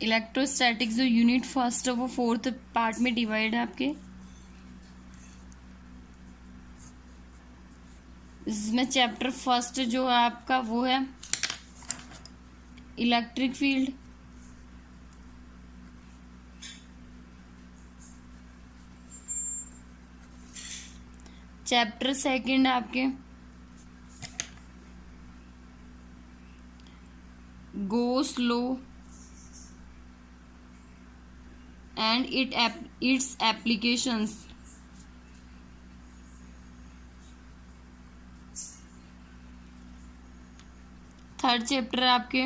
Electrostatics जो unit first है वो फोर्थ पार्ट में डिवाइड है आपके। इसमें चैप्टर फर्स्ट जो है आपका वो है इलेक्ट्रिक फील्ड। चैप्टर सेकंड आपके go slow and it's applications. Third chapter है आपके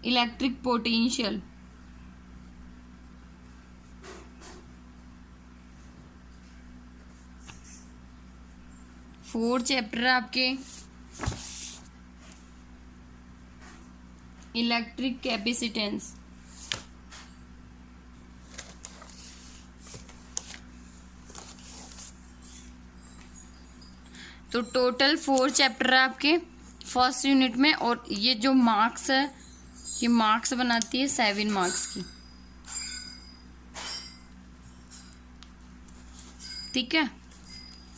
इलेक्ट्रिक पोटेंशियल। फोर्थ चैप्टर है आपके इलेक्ट्रिक कैपेसिटेंस। तो टोटल 4 चैप्टर है आपके फर्स्ट यूनिट में, और ये जो मार्क्स है ये मार्क्स बनाती है 7 मार्क्स की। ठीक है,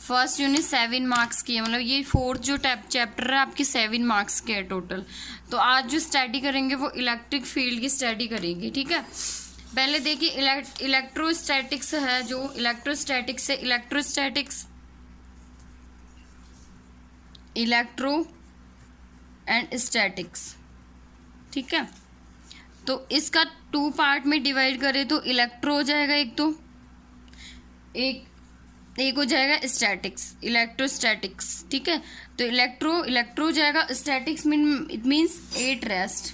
फर्स्ट यूनिट 7 मार्क्स की है, मतलब ये फोर्थ जो चैप्टर है आपकी 7 मार्क्स के है टोटल। तो आज जो स्टडी करेंगे वो इलेक्ट्रिक फील्ड की स्टडी करेंगे। ठीक है, पहले देखिए इलेक्ट्रोस्टैटिक्स है, जो इलेक्ट्रोस्टैटिक्स है इलेक्ट्रोस्टैटिक्स इलेक्ट्रो एंड स्टैटिक्स। ठीक है, तो इसका 2 पार्ट में डिवाइड करें तो इलेक्ट्रो हो जाएगा एक, तो एक हो जाएगा स्टैटिक्स, इलेक्ट्रोस्टैटिक्स। ठीक है, तो इलेक्ट्रो हो जाएगा, स्टैटिक्स इट मीन्स 8 रेस्ट।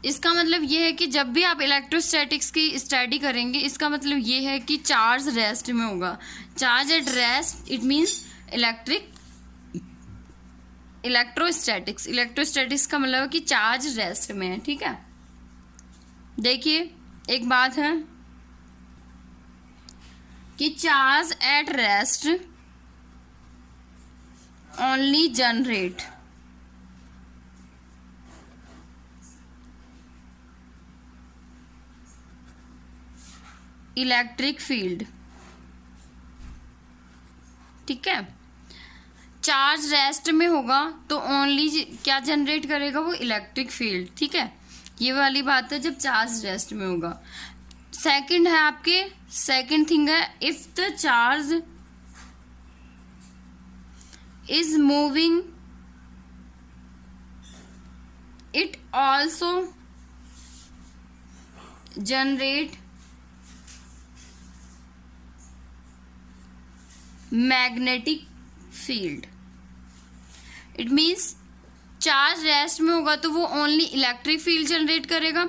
इसका मतलब ये है कि जब भी आप इलेक्ट्रोस्टैटिक्स की स्टडी करेंगे इसका मतलब ये है कि चार्ज रेस्ट में होगा। Charge at rest it means electrostatics का मतलब है कि चार्ज रेस्ट में है। ठीक है, देखिए एक बात है कि charge at rest only generate electric field. ठीक है, चार्ज रेस्ट में होगा तो ओनली क्या जनरेट करेगा वो इलेक्ट्रिक फील्ड। ठीक है, ये वाली बात है जब चार्ज रेस्ट में होगा। सेकंड है आपके सेकंड थिंग है if the charge is moving it also generate magnetic field. It means charge rest में होगा तो वो ओनली इलेक्ट्रिक फील्ड जनरेट करेगा।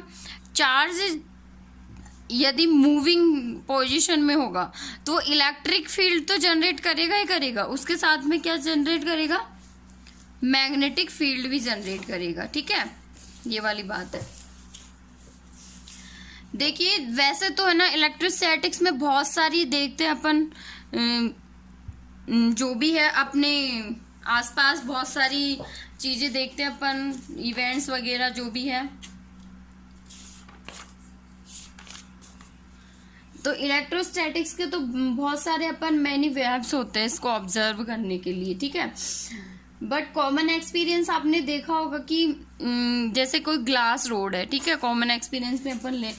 चार्ज यदि मूविंग पोजीशन में होगा तो इलेक्ट्रिक फील्ड तो जनरेट करेगा ही करेगा, उसके साथ में क्या जनरेट करेगा, मैग्नेटिक फील्ड भी जनरेट करेगा। ठीक है, ये वाली बात है। देखिए वैसे तो है ना इलेक्ट्रोस्टैटिक्स में बहुत सारी देखते हैं अपन, जो भी है अपने आसपास बहुत सारी चीजें देखते हैं अपन, इवेंट्स वगैरह जो भी है। तो इलेक्ट्रोस्टैटिक्स के तो बहुत सारे अपन मैनी वेव्स होते हैं इसको ऑब्जर्व करने के लिए। ठीक है, बट कॉमन एक्सपीरियंस आपने देखा होगा कि जैसे कोई ग्लास रोड है। ठीक है, कॉमन एक्सपीरियंस में अपन ले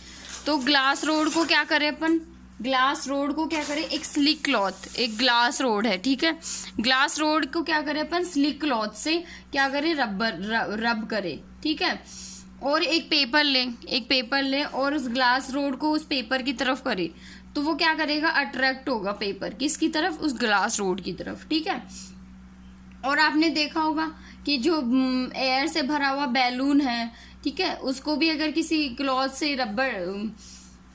तो ग्लास रोड को क्या करें अपन, ग्लास रोड को क्या करें, एक स्लिक क्लॉथ, एक ग्लास रोड है। ठीक है, ग्लास रोड को क्या करें अपन, स्लिक क्लॉथ से क्या करें, रब करें। ठीक है, और एक पेपर लें और उस ग्लास रोड को उस पेपर की तरफ करे तो वो क्या करेगा, अट्रैक्ट होगा पेपर किसकी तरफ, उस ग्लास रोड की तरफ। ठीक है, और आपने देखा होगा कि जो एयर से भरा हुआ बैलून है, ठीक है, उसको भी अगर किसी क्लॉथ से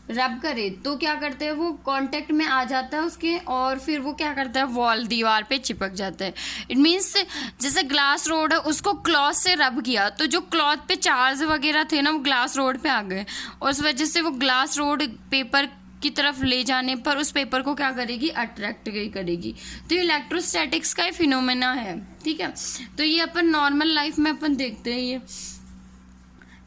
रब करे तो क्या करते हैं, वो कांटेक्ट में आ जाता है उसके, और फिर वो क्या करता है, वॉल दीवार पे चिपक जाता है। इट मीन्स जैसे ग्लास रोड है उसको क्लॉथ से रब किया तो जो क्लॉथ पे चार्ज वगैरह थे ना वो ग्लास रोड पे आ गए, और उस वजह से वो ग्लास रोड पेपर की तरफ ले जाने पर उस पेपर को क्या करेगी, अट्रैक्ट करेगी। तो ये इलेक्ट्रोस्टैटिक्स का ही फिनोमेना है। ठीक है, तो ये अपन नॉर्मल लाइफ में अपन देखते हैं ये।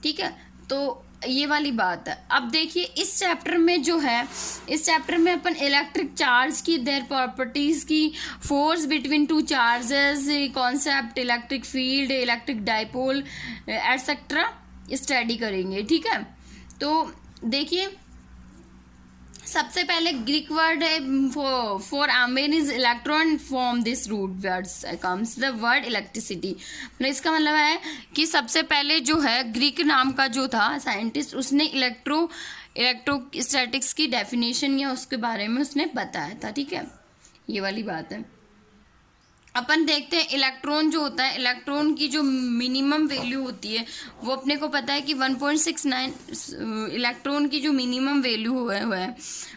ठीक है, तो ये वाली बात है। अब देखिए इस चैप्टर में जो है, इस चैप्टर में अपन इलेक्ट्रिक चार्ज की देयर प्रॉपर्टीज की, force between two charges, concept, electric field, electric dipole etcetera study करेंगे। ठीक है, तो देखिए सबसे पहले ग्रीक वर्ड फॉर आमेन is electron, from this root words comes the word electricity. इसका मतलब है कि सबसे पहले जो है ग्रीक नाम का जो था साइंटिस्ट, उसने इलेक्ट्रोस्टैटिक्स की डेफिनेशन या उसके बारे में उसने बताया था। ठीक है, ये वाली बात है। अपन देखते हैं इलेक्ट्रॉन जो होता है, इलेक्ट्रॉन की जो मिनिमम वैल्यू होती है वो अपने को पता है कि 1.69 इलेक्ट्रॉन की जो मिनिमम वैल्यू हुआ है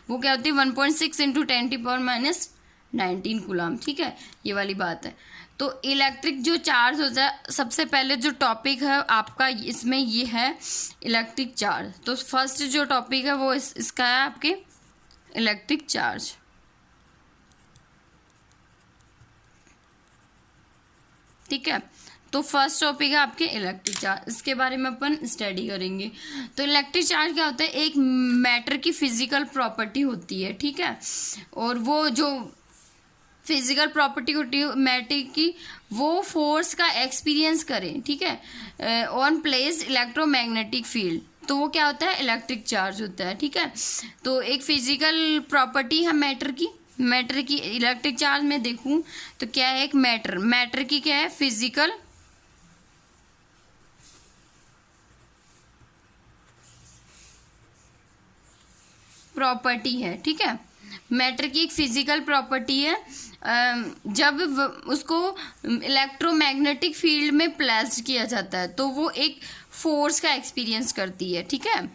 वो क्या होती है 1.6 इंटू 10⁻⁻19 कूलम। ठीक है, ये वाली बात है। तो इलेक्ट्रिक जो चार्ज होता है, सबसे पहले जो टॉपिक है आपका इसमें ये है इलेक्ट्रिक चार्ज। तो फर्स्ट जो टॉपिक है वो इसका है आपके इलेक्ट्रिक चार्ज। ठीक है, तो फर्स्ट टॉपिक है आपके इलेक्ट्रिक चार्ज, इसके बारे में अपन स्टडी करेंगे। तो इलेक्ट्रिक चार्ज क्या होता है, एक मैटर की फिजिकल प्रॉपर्टी होती है। ठीक है, और वो जो फिजिकल प्रॉपर्टी होती है मैटर की, वो फोर्स का एक्सपीरियंस करें। ठीक है, ऑन प्लेस इलेक्ट्रोमैग्नेटिक फील्ड, तो वो क्या होता है इलेक्ट्रिक चार्ज होता है। ठीक है, तो एक फिजिकल प्रॉपर्टी है मैटर की, मैटर की इलेक्ट्रिक चार्ज में देखूं तो क्या है, एक मैटर की क्या है फिजिकल प्रॉपर्टी है। ठीक है, मैटर की एक फिजिकल प्रॉपर्टी है। जब उसको इलेक्ट्रोमैग्नेटिक फील्ड में प्लेस्ड किया जाता है तो वो एक फोर्स का एक्सपीरियंस करती है। ठीक है,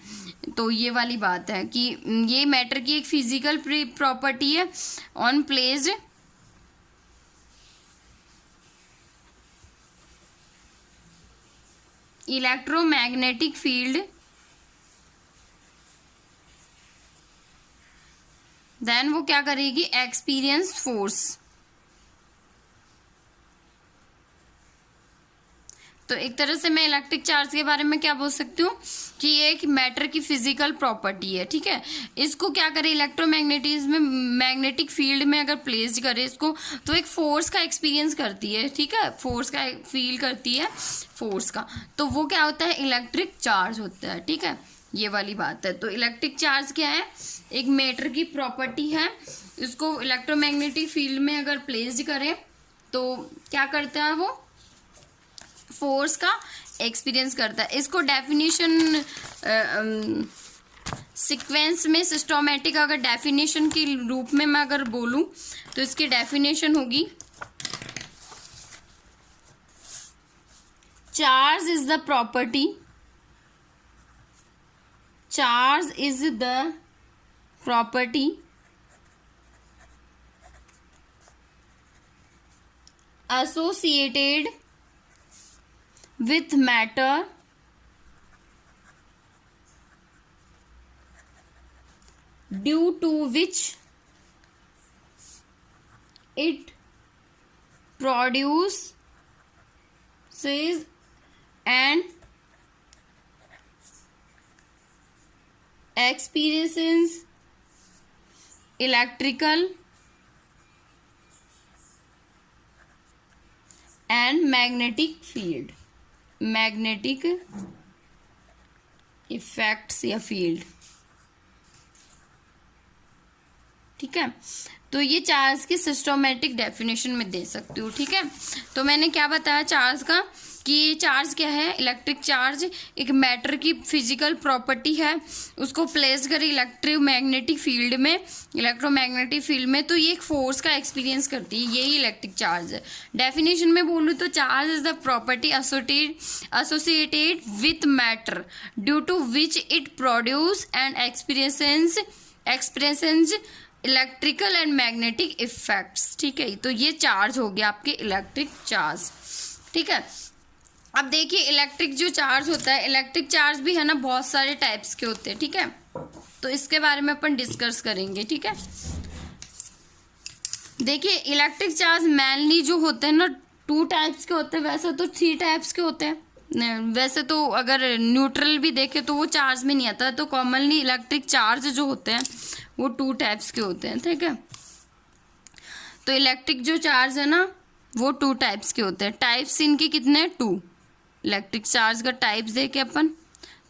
तो ये वाली बात है कि ये मैटर की एक फिजिकल प्रॉपर्टी है on placed electromagnetic field, then वो क्या करेगी एक्सपीरियंस फोर्स। तो एक तरह से मैं इलेक्ट्रिक चार्ज के बारे में क्या बोल सकती हूँ कि ये एक मैटर की फिजिकल प्रॉपर्टी है। ठीक है, इसको क्या करे इलेक्ट्रोमैग्नेटिज्म में मैग्नेटिक फील्ड में अगर प्लेस करे इसको, तो एक फोर्स का एक्सपीरियंस करती है। ठीक है, फोर्स का फील करती है फोर्स का, तो वो क्या होता है इलेक्ट्रिक चार्ज होता है। ठीक है, ये वाली बात है। तो इलेक्ट्रिक चार्ज क्या है, एक मैटर की प्रॉपर्टी है, इसको इलेक्ट्रोमैग्नेटिक फील्ड में अगर प्लेस करें तो क्या करता है वो फोर्स का एक्सपीरियंस करता है। इसको डेफिनेशन सीक्वेंस में सिस्टोमेटिक अगर डेफिनेशन के रूप में मैं अगर बोलूं तो इसकी डेफिनेशन होगी charge is the property, charge is the property associated with matter due to which it produces and experiences electrical and magnetic field, magnetic effects या फील्ड। ठीक है, तो ये चार्ज की सिस्टोमेटिक डेफिनेशन में दे सकती हूँ। ठीक है, तो मैंने क्या बताया चार्ज का कि ये चार्ज क्या है, इलेक्ट्रिक चार्ज एक मैटर की फिजिकल प्रॉपर्टी है, उसको प्लेस करें इलेक्ट्रोमैग्नेटिक फील्ड में, इलेक्ट्रोमैग्नेटिक फील्ड में, तो ये एक फोर्स का एक्सपीरियंस करती है, यही इलेक्ट्रिक चार्ज है। डेफिनेशन में बोलूँ तो charge is the property associated with matter due to which it produce and experiences electrical and magnetic effects. ठीक है, तो ये चार्ज हो गया आपके इलेक्ट्रिक चार्ज। ठीक है, अब देखिए इलेक्ट्रिक जो चार्ज होता है, इलेक्ट्रिक चार्ज भी है ना बहुत सारे टाइप्स के होते हैं। ठीक है, तो इसके बारे में अपन डिस्कस करेंगे। ठीक है, देखिए इलेक्ट्रिक चार्ज मेनली जो होते हैं ना 2 टाइप्स के होते हैं, वैसे तो 3 टाइप्स के होते हैं। वैसे तो अगर न्यूट्रल भी देखे तो वो चार्ज में नहीं आता, तो कॉमनली इलेक्ट्रिक चार्ज जो होते हैं वो 2 टाइप्स के होते हैं, ठीक है। तो इलेक्ट्रिक जो चार्ज है ना वो 2 टाइप्स के होते हैं। टाइप्स इनके कितने हैं? 2। इलेक्ट्रिक चार्ज का टाइप्स देखे अपन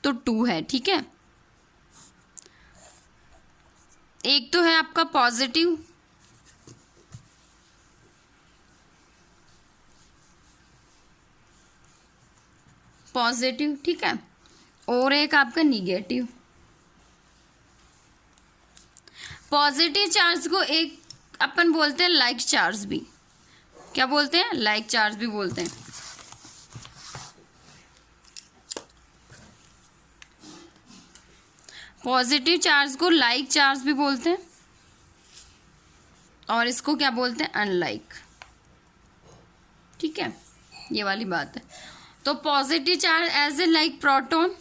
तो 2 है, ठीक है। एक तो है आपका पॉजिटिव, ठीक है, और एक आपका निगेटिव। पॉजिटिव चार्ज को एक अपन बोलते हैं लाइक चार्ज भी। क्या बोलते हैं? लाइक चार्ज भी बोलते हैं। पॉजिटिव चार्ज को लाइक चार्ज भी बोलते हैं, और इसको क्या बोलते हैं? अनलाइक, ठीक है। ये वाली बात है। तो positive charge as a like proton,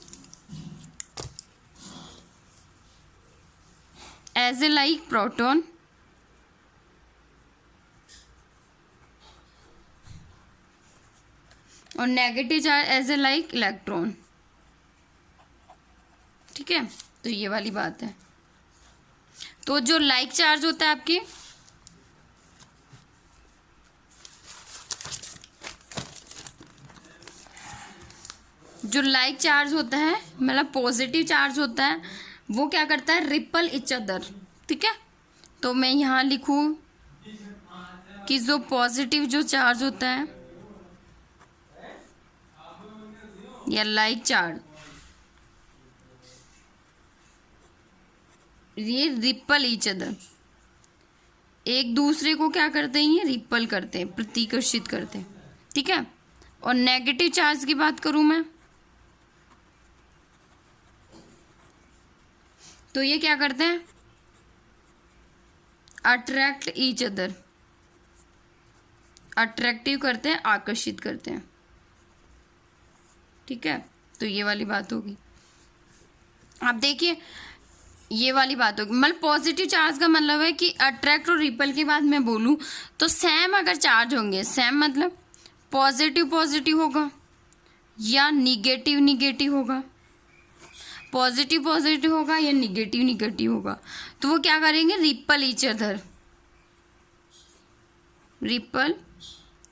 as a like proton, और negative charge as a like electron, ठीक है। तो ये वाली बात है। तो जो लाइक चार्ज होता है आपके, जो लाइक चार्ज होता है मतलब पॉजिटिव चार्ज होता है, वो क्या करता है? रिपल इच अदर, ठीक है। तो मैं यहाँ लिखूँ कि जो पॉजिटिव जो चार्ज होता है या लाइक चार्ज, ये रिपल ईच अदर, एक दूसरे को क्या करते हैं? ये रिपल करते हैं, प्रतिकर्षित करते हैं, ठीक है। और नेगेटिव चार्ज की बात करूं मैं, तो ये क्या करते हैं? अट्रैक्ट ईच अदर, अट्रैक्टिव करते हैं, आकर्षित करते हैं, ठीक है। तो ये वाली बात होगी। आप देखिए ये वाली बात होगी, मतलब पॉजिटिव चार्ज का मतलब है कि अट्रैक्ट और रिपल की बात मैं बोलूं तो सेम अगर चार्ज होंगे, सेम मतलब पॉजिटिव पॉजिटिव होगा या निगेटिव निगेटिव होगा, पॉजिटिव पॉजिटिव होगा या निगेटिव निगेटिव होगा, तो वो क्या करेंगे? Ripple each other, ripple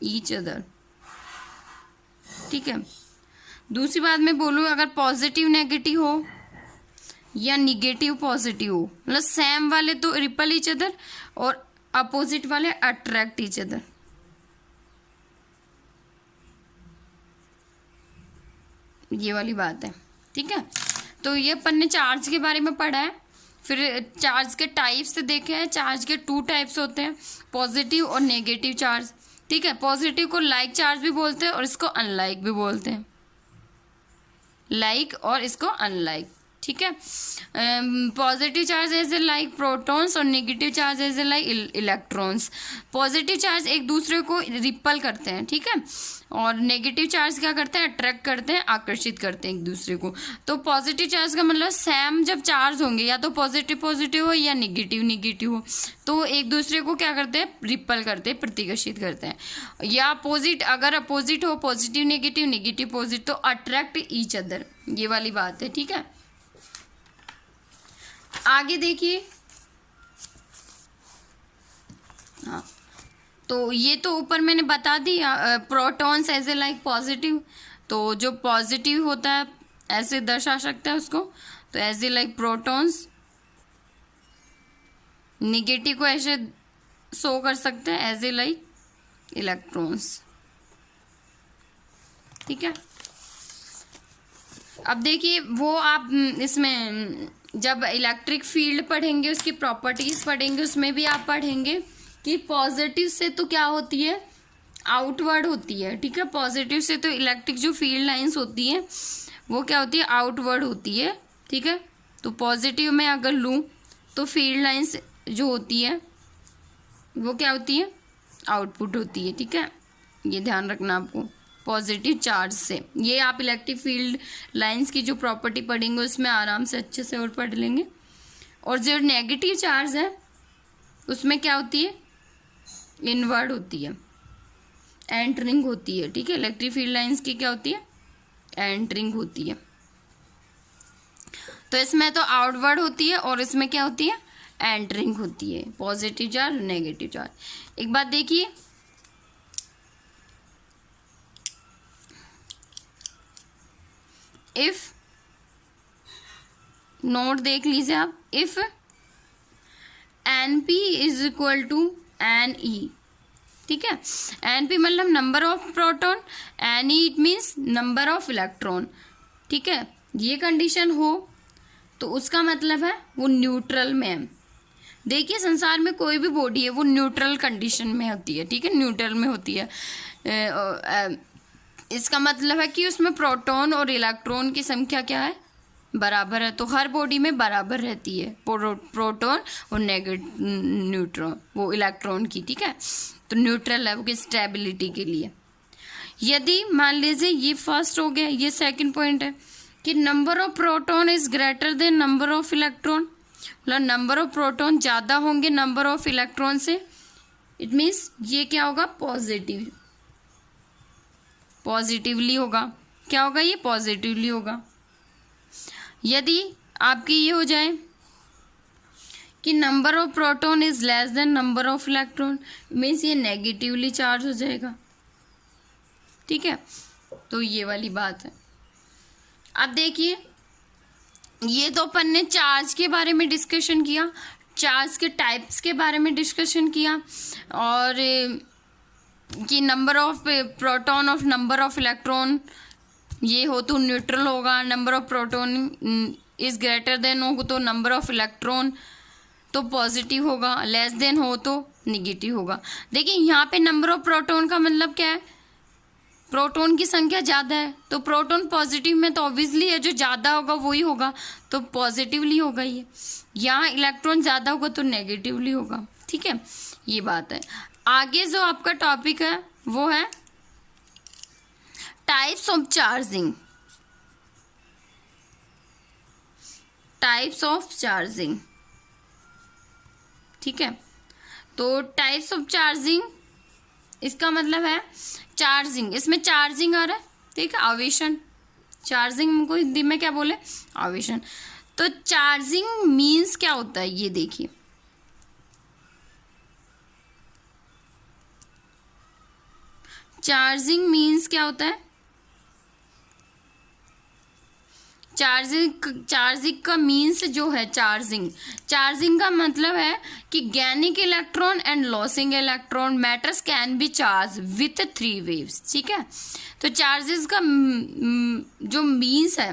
each other, ठीक है। दूसरी बात मैं बोलूँ, अगर पॉजिटिव नेगेटिव हो या निगेटिव पॉजिटिव हो, मतलब सेम वाले तो रिपल ईच अदर और अपोजिट वाले अट्रैक्ट ईच अदर। ये वाली बात है, ठीक है। तो ये अपन ने चार्ज के बारे में पढ़ा है। फिर चार्ज के टाइप्स देखे हैं। चार्ज के 2 टाइप्स होते हैं, पॉजिटिव और नेगेटिव चार्ज, ठीक है। पॉजिटिव को लाइक चार्ज भी बोलते हैं और इसको अनलाइक भी बोलते हैं, लाइक और इसको अनलाइक, ठीक है। Positive charge as a like protons और negative charge as a like electrons. Positive charge एक दूसरे को रिपल करते हैं, ठीक है, और नेगेटिव चार्ज क्या करते हैं? अट्रैक्ट करते हैं, आकर्षित करते हैं एक दूसरे को। तो पॉजिटिव चार्ज का मतलब सेम जब चार्ज होंगे, या तो पॉजिटिव पॉजिटिव हो या निगेटिव निगेटिव हो, तो एक दूसरे को क्या करते हैं? रिपल करते हैं, प्रतिकर्षित करते हैं। या अपोजिट, अगर अपोजिट हो, पॉजिटिव नेगेटिव नेगेटिव पॉजिटिव, तो अट्रैक्ट ईच अदर। ये वाली बात है, ठीक है। आगे देखिए, हाँ, तो ये तो ऊपर मैंने बता दिया, protons as a like positive. तो जो पॉजिटिव होता है ऐसे दर्शा सकता है उसको, तो as a like protons. Negative को ऐसे शो कर सकते हैं एज ए लाइक इलेक्ट्रॉन्स, ठीक है। अब देखिए वो आप इसमें जब इलेक्ट्रिक फील्ड पढ़ेंगे, उसकी प्रॉपर्टीज पढ़ेंगे, उसमें भी आप पढ़ेंगे कि पॉजिटिव से तो क्या होती है? आउटवर्ड होती है, ठीक है। पॉजिटिव से तो इलेक्ट्रिक जो फील्ड लाइंस होती है वो क्या होती है? आउटवर्ड होती है, ठीक है। तो पॉजिटिव में अगर लूँ तो फील्ड लाइंस जो होती है वो क्या होती है? आउटपुट होती है, ठीक है। ये ध्यान रखना आपको पॉजिटिव चार्ज से। ये आप इलेक्ट्रिक फील्ड लाइंस की जो प्रॉपर्टी पढ़ेंगे उसमें आराम से अच्छे से और पढ़ लेंगे। और जो नेगेटिव चार्ज है उसमें क्या होती है? इनवर्ड होती है, एंटरिंग होती है, ठीक है। इलेक्ट्रिक फील्ड लाइंस की क्या होती है? एंटरिंग होती है। तो इसमें तो आउटवर्ड होती है और इसमें क्या होती है, एंटरिंग होती है, पॉजिटिव चार्ज नेगेटिव चार्ज। एक बात देखिए, इफ नोट देख लीजिए आप, if NP is equal to NE, ठीक है। NP मतलब number of proton, NE it means number of electron, ठीक है। ये कंडीशन हो तो उसका मतलब है वो न्यूट्रल में है। देखिए संसार में कोई भी बॉडी है वो न्यूट्रल कंडीशन में होती है, ठीक है, न्यूट्रल में होती है। इसका मतलब है कि उसमें प्रोटॉन और इलेक्ट्रॉन की संख्या क्या है, बराबर है। तो हर बॉडी में बराबर रहती है प्रोटॉन और न्यूट्रॉन, वो इलेक्ट्रॉन की, ठीक है। तो न्यूट्रल है वो स्टेबिलिटी के लिए। यदि मान लीजिए ये फर्स्ट हो गया, ये सेकंड पॉइंट है कि number of proton is greater than number of electron, मतलब नंबर ऑफ प्रोटॉन ज़्यादा होंगे नंबर ऑफ इलेक्ट्रॉन से, इट मीन्स ये क्या होगा, पॉजिटिवली होगा। क्या होगा, ये पॉजिटिवली होगा। यदि आपकी ये हो जाए कि number of proton is less than number of electron, means ये नेगेटिवली चार्ज हो जाएगा, ठीक है। तो ये वाली बात है। अब देखिए, ये तो अपन ने चार्ज के बारे में डिस्कशन किया, चार्ज के टाइप्स के बारे में डिस्कशन किया, और कि number of proton of number of electron ये हो तो न्यूट्रल होगा, number of proton is greater than हो तो नंबर ऑफ इलेक्ट्रॉन तो पॉजिटिव होगा, लेस देन हो तो निगेटिव होगा। देखिए यहाँ पे नंबर ऑफ प्रोटॉन का मतलब क्या है, प्रोटॉन की संख्या ज़्यादा है, तो प्रोटॉन पॉजिटिव में तो ऑब्वियसली है, जो ज़्यादा होगा वही होगा, तो पॉजिटिवली होगा ये। यहाँ इलेक्ट्रॉन ज़्यादा होगा तो नेगेटिवली होगा, ठीक है, ये बात है। आगे जो आपका टॉपिक है वो है types of charging, types of charging, ठीक है। तो टाइप्स ऑफ चार्जिंग इसका मतलब है चार्जिंग, इसमें चार्जिंग आ रहा है, ठीक है, आवेशन। चार्जिंग को हिंदी में क्या बोले, आवेशन। तो चार्जिंग मीन्स क्या होता है ये देखिए, चार्जिंग मीन्स क्या होता है, चार्जिंग का मीन्स जो है, चार्जिंग का मतलब है कि gaining electron and losing electron matters can be charge with 3 waves, ठीक है। तो चार्जेस का जो मीन्स है,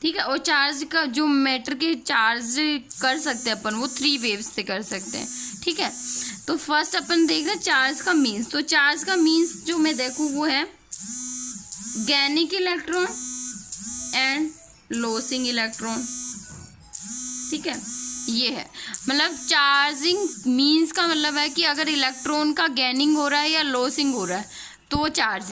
ठीक है, और चार्ज का जो मैटर के चार्ज कर सकते हैं अपन वो 3 वेव्स से कर सकते हैं, ठीक है। तो फर्स्ट अपन देख रहे चार्ज का मीन्स। तो चार्ज का मीन्स जो मैं देखूँ वो है गैनिंग इलेक्ट्रॉन एंड लॉसिंग इलेक्ट्रॉन, ठीक है, ये है। मतलब चार्जिंग मीन्स का मतलब है कि अगर इलेक्ट्रॉन का गैनिंग हो रहा है या लॉसिंग हो रहा है तो वो चार्ज